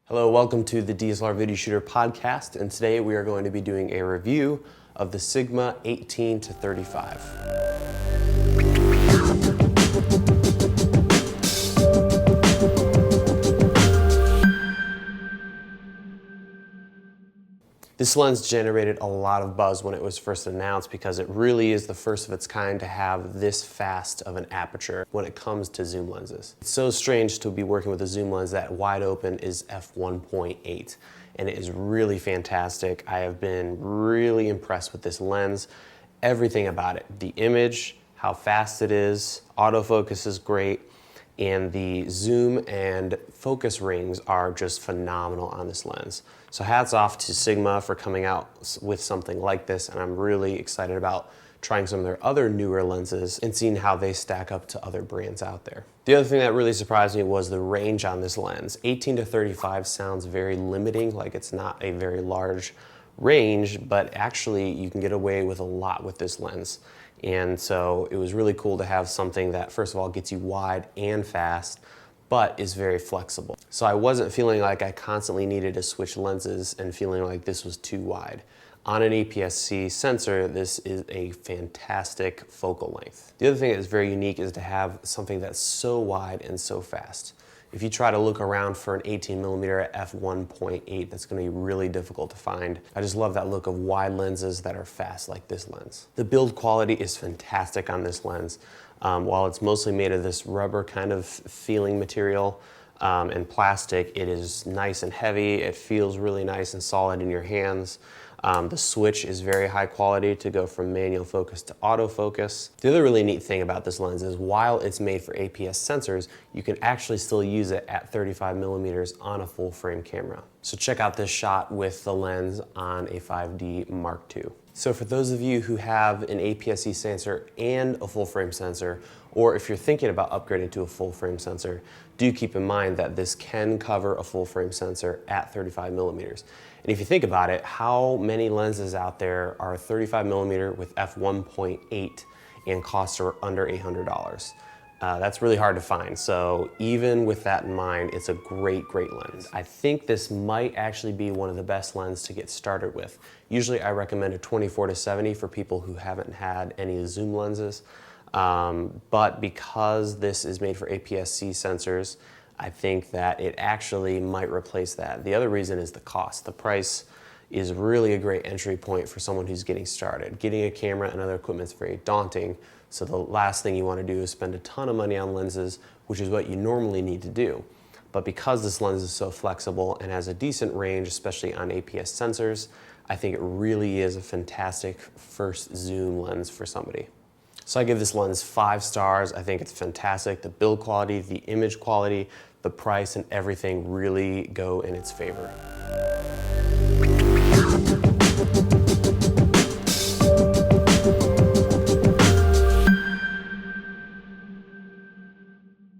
Hello, welcome to the DSLR Video Shooter Podcast, and today we are going to be doing a review of the Sigma 18 to 35. This lens generated a lot of buzz when it was first announced because it really is the first of its kind to have this fast of an aperture when it comes to zoom lenses. It's so strange to be working with a zoom lens that wide open is f1.8, and it is really fantastic. I have been really impressed with this lens. Everything about it, the image, how fast it is, autofocus is great, and the zoom and focus rings are just phenomenal on this lens. So hats off to Sigma for coming out with something like this, and I'm really excited about trying some of their other newer lenses and seeing how they stack up to other brands out there. The other thing that really surprised me was the range on this lens. 18 to 35 sounds very limiting, like it's not a very large range, but actually you can get away with a lot with this lens. And so it was really cool to have something that, first of all, gets you wide and fast, but is very flexible. So I wasn't feeling like I constantly needed to switch lenses and feeling like this was too wide. On an APS-C sensor, this is a fantastic focal length. The other thing that is very unique is to have something that's so wide and so fast. If you try to look around for an 18mm at f1.8, that's going to be really difficult to find. I just love that look of wide lenses that are fast like this lens. The build quality is fantastic on this lens. While it's mostly made of this rubber kind of feeling material and plastic, it is nice and heavy. It feels really nice and solid in your hands. The switch is very high quality to go from manual focus to autofocus. The other really neat thing about this lens is while it's made for APS sensors, you can actually still use it at 35mm on a full frame camera. So check out this shot with the lens on a 5D Mark II. So for those of you who have an APS-C sensor and a full frame sensor, or if you're thinking about upgrading to a full frame sensor, do keep in mind that this can cover a full frame sensor at 35mm. And if you think about it, how many lenses out there are 35mm with f1.8 and costs are under $800? That's really hard to find. So even with that in mind, it's a great lens. I think this might actually be one of the best lenses to get started with. Usually I recommend a 24 to 70 for people who haven't had any zoom lenses. But because this is made for APS-C sensors, I think that it actually might replace that. The other reason is the cost. The price is really a great entry point for someone who's getting started. Getting a camera and other equipment is very daunting, so the last thing you want to do is spend a ton of money on lenses, which is what you normally need to do. But because this lens is so flexible and has a decent range, especially on APS sensors, I think it really is a fantastic first zoom lens for somebody. So I give this lens 5 stars. I think it's fantastic. The build quality, the image quality, the price, and everything really go in its favor.